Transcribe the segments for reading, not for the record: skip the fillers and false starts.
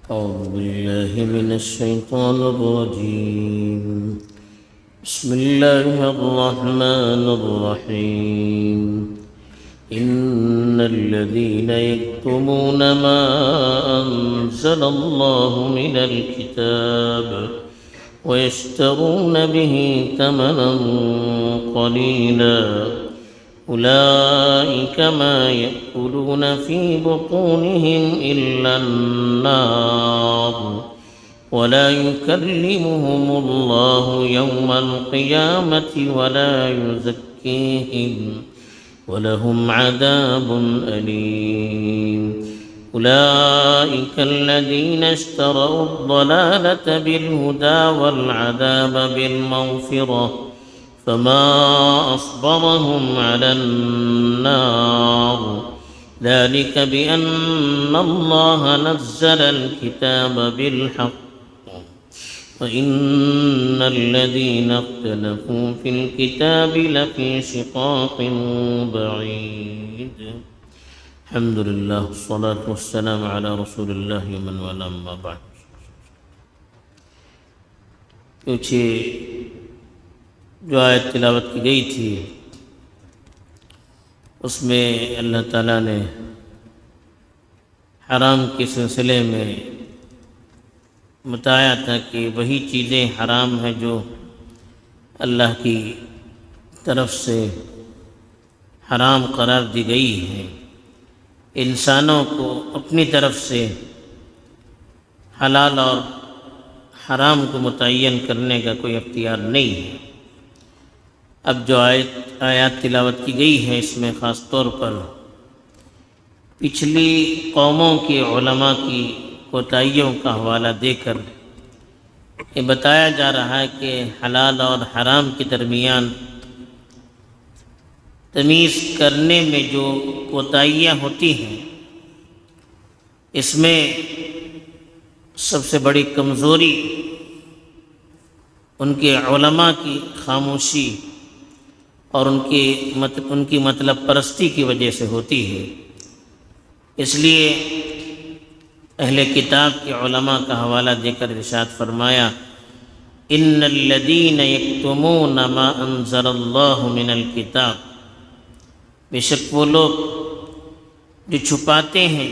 أعوذ بالله من الشيطان الرجيم. بسم الله الرحمن الرحيم. إن الذين يكتمون ما أنزل الله من الكتاب ويشترون به ثمنا قليلا أولئك ما يأكلون في بطونهم إلا النار ولا يكلمهم الله يوم القيامة ولا يزكيهم ولهم عذاب أليم. أولئك الذين اشتروا الضلالة بالهدى والعذاب بالمغفرة فما أصبرهم على النار ذلك بأن الله نزل الكتاب بالحق وإن الذين اختلفوا في الكتاب لفي شقاق بعيد. الحمد لله والصلاة والسلام على رسول الله ومن والاه أما بعد. پیچھے جو آیت تلاوت کی گئی تھی اس میں اللہ تعالیٰ نے حرام کے سلسلے میں بتایا تھا کہ وہی چیزیں حرام ہیں جو اللہ کی طرف سے حرام قرار دی گئی ہیں. انسانوں کو اپنی طرف سے حلال اور حرام کو متعین کرنے کا کوئی اختیار نہیں ہے. اب جو آیات تلاوت کی گئی ہے اس میں خاص طور پر پچھلی قوموں کے علماء کی کوتاہیوں کا حوالہ دے کر یہ بتایا جا رہا ہے کہ حلال اور حرام کے درمیان تمیز کرنے میں جو کوتاہیاں ہوتی ہیں اس میں سب سے بڑی کمزوری ان کے علماء کی خاموشی اور ان کی مطلب پرستی کی وجہ سے ہوتی ہے. اس لیے اہل کتاب کے علماء کا حوالہ دے کر ارشاد فرمایا ان الذین یکتمون ما انزل اللہ من الکتاب، بے شک وہ لوگ جو چھپاتے ہیں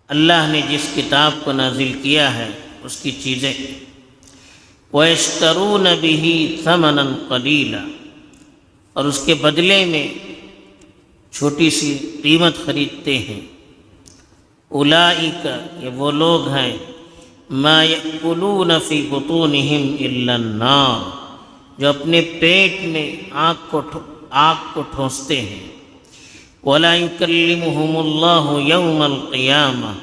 اللہ نے جس کتاب کو نازل کیا ہے اس کی چیزیں، وَيَشْتَرُونَ بِهِ ثَمَنًا قَلِيلًا، اور اس کے بدلے میں چھوٹی سی قیمت خریدتے ہیں. اولئک، یہ وہ لوگ ہیں، ما یأکلون فی بطونہم الا النار، جو اپنے پیٹ میں آگ کو ٹھونستے ہیں. ولا یکلمہم اللہ یوم القیامہ،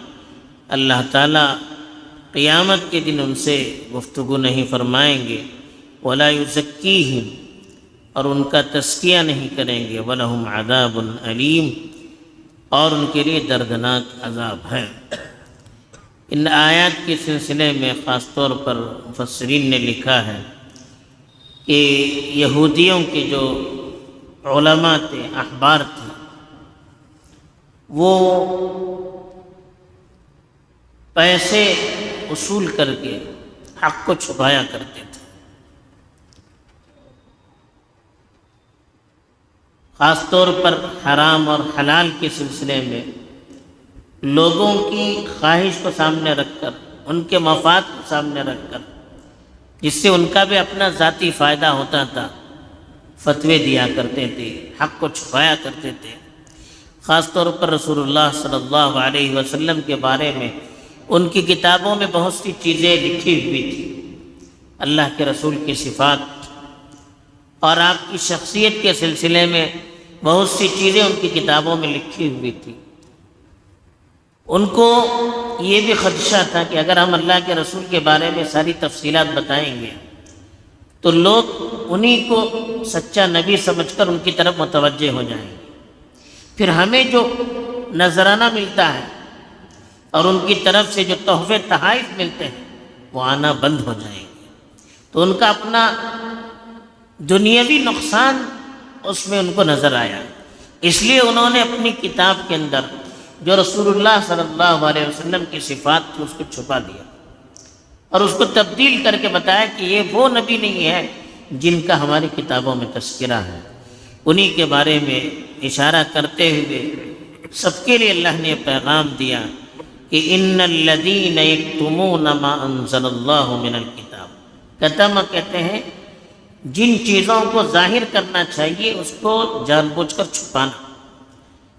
اللہ تعالیٰ قیامت کے دن ان سے گفتگو نہیں فرمائیں گے. ولا یزکیہم، اور ان کا تزکیہ نہیں کریں گے. ولہم عذاب علیم، اور ان کے لیے دردناک عذاب ہے. ان آیات کے سلسلے میں خاص طور پر مفسرین نے لکھا ہے کہ یہودیوں کے جو علماء تھے، احبار تھے، وہ پیسے وصول کر کے حق کو چھپایا کرتے تھے. خاص طور پر حرام اور حلال کے سلسلے میں لوگوں کی خواہش کو سامنے رکھ کر، ان کے مفاد کو سامنے رکھ کر، جس سے ان کا بھی اپنا ذاتی فائدہ ہوتا تھا، فتوے دیا کرتے تھے، حق کو چھپایا کرتے تھے. خاص طور پر رسول اللہ صلی اللہ علیہ وسلم کے بارے میں ان کی کتابوں میں بہت سی چیزیں لکھی ہوئی تھی. اللہ کے رسول کی صفات اور آپ کی شخصیت کے سلسلے میں بہت سی چیزیں ان کی کتابوں میں لکھی ہوئی تھی. ان کو یہ بھی خدشہ تھا کہ اگر ہم اللہ کے رسول کے بارے میں ساری تفصیلات بتائیں گے تو لوگ انہی کو سچا نبی سمجھ کر ان کی طرف متوجہ ہو جائیں گے، پھر ہمیں جو نذرانہ ملتا ہے اور ان کی طرف سے جو تحفے تحائف ملتے ہیں وہ آنا بند ہو جائیں گے. تو ان کا اپنا دنیاوی نقصان اس میں ان کو نظر آیا. اس لیے انہوں نے اپنی کتاب کے اندر جو رسول اللہ صلی اللہ علیہ وسلم کی صفات تھی اس کو چھپا دیا اور اس کو تبدیل کر کے بتایا کہ یہ وہ نبی نہیں ہے جن کا ہماری کتابوں میں تذکرہ ہے۔ انہی کے بارے میں اشارہ کرتے ہوئے سب کے لیے اللہ نے پیغام دیا کہ ان الذین یکتمون ما انزل اللہ من الکتاب، کتم کہتے ہیں جن چیزوں کو ظاہر کرنا چاہیے اس کو جان بوجھ کر چھپانا۔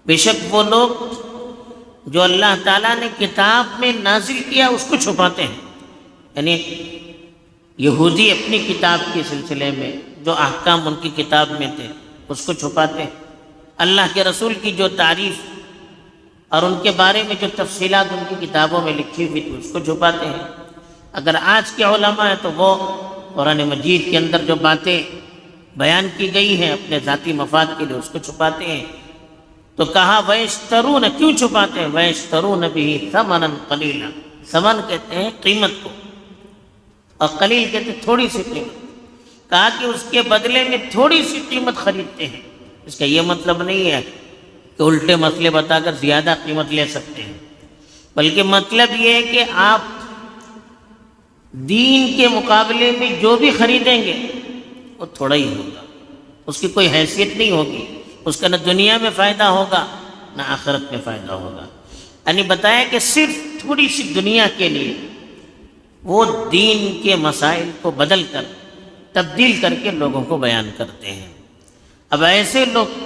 بے شک وہ لوگ جو اللہ تعالیٰ نے کتاب میں نازل کیا اس کو چھپاتے ہیں، یعنی یہودی اپنی کتاب کے سلسلے میں جو احکام ان کی کتاب میں تھے اس کو چھپاتے ہیں، اللہ کے رسول کی جو تعریف اور ان کے بارے میں جو تفصیلات ان کی کتابوں میں لکھی ہوئی تھی اس کو چھپاتے ہیں۔ اگر آج کے علماء ہیں تو وہ قرآن مجید کے اندر جو باتیں بیان کی گئی ہیں اپنے ذاتی مفاد کے لیے اس کو چھپاتے ہیں۔ تو کہا وَيَشْتَرُونَ، کیوں چھپاتے ہیں؟ وَيَشْتَرُونَ بِهِ ثَمَنًا قَلِيلًا، ثمن کہتے ہیں قیمت کو اور قلیل کہتے ہیں تھوڑی سی قیمت، کہا کہ اس کے بدلے میں تھوڑی سی قیمت خریدتے ہیں۔ اس کا یہ مطلب نہیں ہے کہ الٹے مسئلے بتا کر زیادہ قیمت لے سکتے ہیں، بلکہ مطلب یہ ہے کہ آپ دین کے مقابلے میں جو بھی خریدیں گے وہ تھوڑا ہی ہوگا، اس کی کوئی حیثیت نہیں ہوگی، اس کا نہ دنیا میں فائدہ ہوگا نہ آخرت میں فائدہ ہوگا۔ یعنی بتایا کہ صرف تھوڑی سی دنیا کے لیے وہ دین کے مسائل کو بدل کر تبدیل کر کے لوگوں کو بیان کرتے ہیں۔ اب ایسے لوگ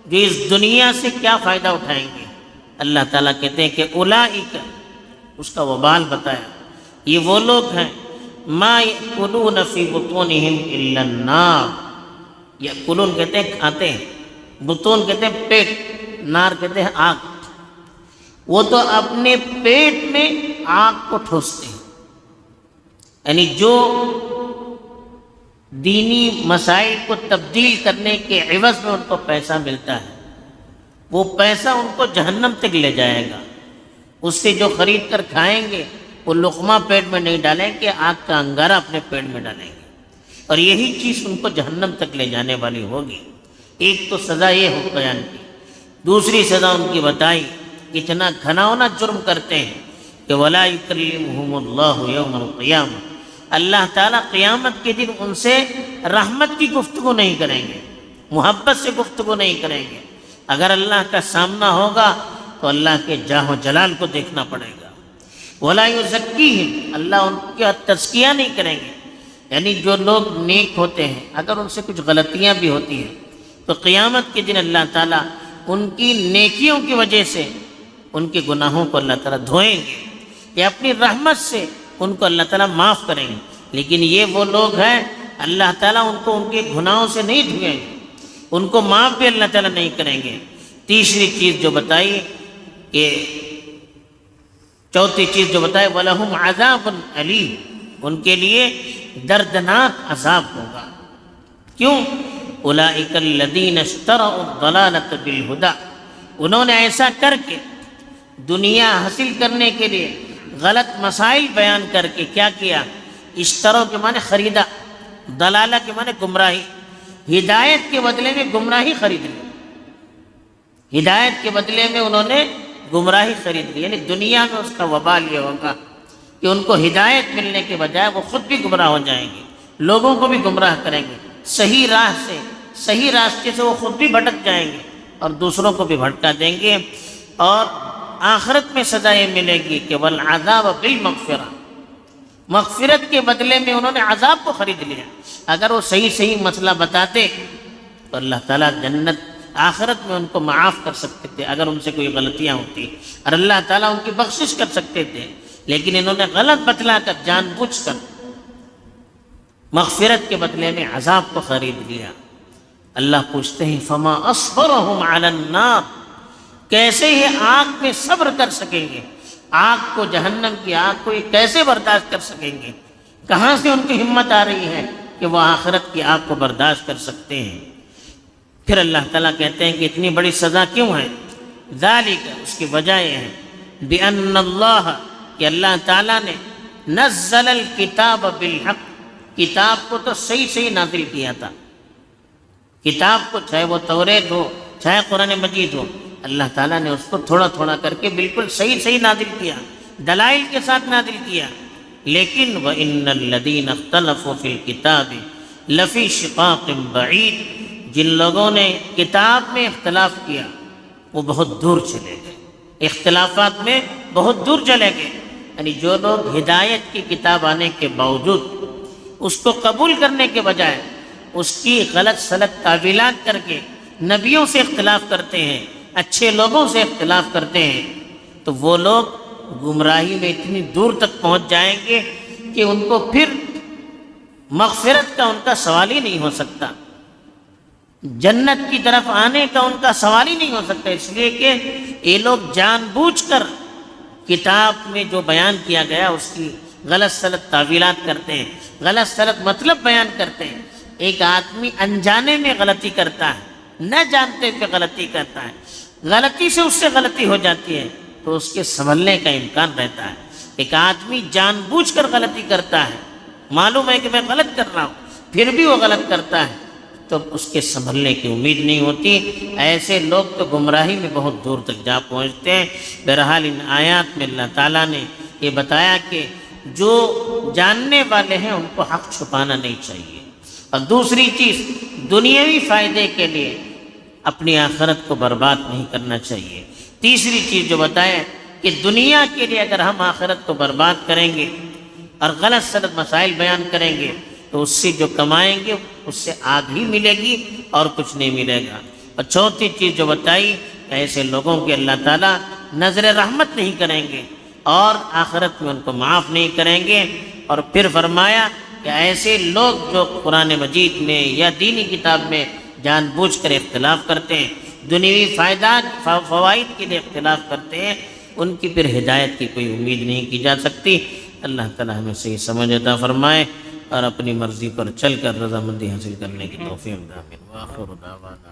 جو اس دنیا سے کیا فائدہ اٹھائیں گے؟ اللہ تعالیٰ کہتے ہیں کہ اولئک، اس کا وبال بتایا، یہ وہ لوگ ہیں ما یأکلون فی بطونہم الا النار، یأکلون کہتے ہیں کھاتے ہیں، بطون کہتے ہیں پیٹ، نار کہتے ہیں آگ، وہ تو اپنے پیٹ میں آگ کو ٹھوستے ہیں۔ یعنی جو دینی مسائل کو تبدیل کرنے کے عوض میں ان کو پیسہ ملتا ہے وہ پیسہ ان کو جہنم تک لے جائے گا۔ اس سے جو خرید کر کھائیں گے وہ لقمہ پیٹ میں نہیں ڈالیں گے، آگ کا انگارہ اپنے پیٹ میں ڈالیں گے، اور یہی چیز ان کو جہنم تک لے جانے والی ہوگی۔ ایک تو سزا یہ ہو بیان کی، دوسری سزا ان کی بتائی، اتنا گھناؤنا جرم کرتے ہیں کہ وَلَا يُكَلِّمُهُمُ اللَّهُ يَوْمَ الْقِيَامَةِ، اللہ تعالیٰ قیامت کے دن ان سے رحمت کی گفتگو نہیں کریں گے، محبت سے گفتگو نہیں کریں گے۔ اگر اللہ کا سامنا ہوگا تو اللہ کے جاہ و جلال کو دیکھنا پڑے گا۔ وَلَا يُزَكِّيهِمْ، اللہ ان کا تزکیہ نہیں کریں گے۔ یعنی جو لوگ نیک ہوتے ہیں اگر ان سے کچھ غلطیاں بھی ہوتی ہیں تو قیامت کے دن اللہ تعالیٰ ان کی نیکیوں کی وجہ سے ان کے گناہوں کو اللہ تعالیٰ دھوئیں گے یا اپنی رحمت سے ان کو اللہ تعالیٰ معاف کریں گے۔ لیکن یہ وہ لوگ ہیں اللہ تعالیٰ ان کو ان کے گناہوں سے نہیں دھوئیں گے، ان کو معاف بھی اللہ تعالیٰ نہیں کریں گے۔ تیسری چیز جو بتائی کہ چوتھی چیز جو بتائی وَلَهُمْ عَذَابٌ أَلِيمٌ، ان کے لیے دردناک عذاب ہوگا۔ کیوں؟ اولئک الذین اشتروا الضلالۃ بالہدی، انہوں نے ایسا کر کے دنیا حاصل کرنے کے لیے غلط مسائل بیان کر کے کیا کیا؟ اشتروا کے معنی خریدا، ضلالہ کے معنی گمراہی، ہدایت کے بدلے میں گمراہی خرید لی، ہدایت کے بدلے میں انہوں نے گمراہی خرید لی۔ یعنی دنیا میں اس کا وبال یہ ہوگا کہ ان کو ہدایت ملنے کے بجائے وہ خود بھی گمراہ ہو جائیں گے، لوگوں کو بھی گمراہ کریں گے، صحیح راہ سے صحیح راستے سے وہ خود بھی بھٹک جائیں گے اور دوسروں کو بھی بھٹکا دیں گے۔ اور آخرت میں سزا یہ ملے گی کہ والعذاب بالمغفرہ، مغفرت کے بدلے میں انہوں نے عذاب کو خرید لیا۔ اگر وہ صحیح مسئلہ بتاتے تو اللہ تعالیٰ جنت آخرت میں ان کو معاف کر سکتے تھے اگر ان سے کوئی غلطیاں ہوتی، اور اللہ تعالیٰ ان کی بخشش کر سکتے تھے، لیکن انہوں نے غلط بتلا کر جان بوجھ کر مغفرت کے بدلے میں عذاب کو خرید لیا۔ اللہ پوچھتے ہیں فما اصبرهم علی النار، کیسے یہ آگ میں صبر کر سکیں گے؟ آگ کو، جہنم کی آگ کو یہ کیسے برداشت کر سکیں گے؟ کہاں سے ان کی ہمت آ رہی ہے کہ وہ آخرت کی آگ کو برداشت کر سکتے ہیں؟ پھر اللہ تعالیٰ کہتے ہیں کہ اتنی بڑی سزا کیوں ہے؟ ذالک، اس کی وجہ یہ ہے بِأَنَّ اللَّهَ، کہ اللہ تعالیٰ نے نزل الکتاب بالحق، کتاب کو تو صحیح نازل کیا تھا، کتاب کو چاہے وہ توریت ہو چاہے قرآن مجید ہو، اللہ تعالیٰ نے اس کو تھوڑا تھوڑا کر کے بالکل صحیح نازل کیا، دلائل کے ساتھ نازل کیا۔ لیکن وَإِنَّ الَّذِينَ اخْتَلَفُوا فِي الْكِتَابِ لَفِي شِقَاقٍ بَعِيدٍ، جن لوگوں نے کتاب میں اختلاف کیا وہ بہت دور چلے گئے، اختلافات میں بہت دور چلے گئے۔ یعنی جو لوگ ہدایت کی کتاب آنے کے باوجود اس کو قبول کرنے کے بجائے اس کی غلط سلط تعویلات کر کے نبیوں سے اختلاف کرتے ہیں، اچھے لوگوں سے اختلاف کرتے ہیں، تو وہ لوگ گمراہی میں اتنی دور تک پہنچ جائیں گے کہ ان کو پھر مغفرت کا ان کا سوال ہی نہیں ہو سکتا، جنت کی طرف آنے کا ان کا سوال ہی نہیں ہو سکتا، اس لیے کہ یہ لوگ جان بوجھ کر کتاب میں جو بیان کیا گیا اس کی غلط سلط تعویلات کرتے ہیں، غلط سلط مطلب بیان کرتے ہیں۔ ایک آدمی انجانے میں غلطی کرتا ہے، نہ جانتے ہوئے غلطی کرتا ہے، غلطی سے اس سے غلطی ہو جاتی ہے تو اس کے سنبھلنے کا امکان رہتا ہے۔ ایک آدمی جان بوجھ کر غلطی کرتا ہے، معلوم ہے کہ میں غلط کر رہا ہوں، پھر بھی وہ غلط کرتا ہے تو اس کے سنبھلنے کی امید نہیں ہوتی۔ ایسے لوگ تو گمراہی میں بہت دور تک جا پہنچتے ہیں۔ بہرحال ان آیات میں اللہ تعالیٰ نے یہ بتایا کہ جو جاننے والے ہیں ان کو حق چھپانا نہیں چاہیے، اور دوسری چیز دنیاوی فائدے کے لیے اپنی آخرت کو برباد نہیں کرنا چاہیے۔ تیسری چیز جو بتائے کہ دنیا کے لیے اگر ہم آخرت کو برباد کریں گے اور غلط سلط مسائل بیان کریں گے تو اس سے جو کمائیں گے اس سے آگ ہی ملے گی اور کچھ نہیں ملے گا۔ اور چوتھی چیز جو بتائی کہ ایسے لوگوں کے اللہ تعالیٰ نظر رحمت نہیں کریں گے اور آخرت میں ان کو معاف نہیں کریں گے۔ اور پھر فرمایا کہ ایسے لوگ جو قرآن مجید میں یا دینی کتاب میں جان بوجھ کر اختلاف کرتے ہیں، دنیوی فوائد کے لیے اختلاف کرتے ہیں، ان کی پھر ہدایت کی کوئی امید نہیں کی جا سکتی۔ اللہ تعالیٰ ہمیں صحیح سمجھ عطا فرمائے اور اپنی مرضی پر چل کر رضامندی حاصل کرنے کی توفیق عطا فرمائے۔ وآخر دعوانا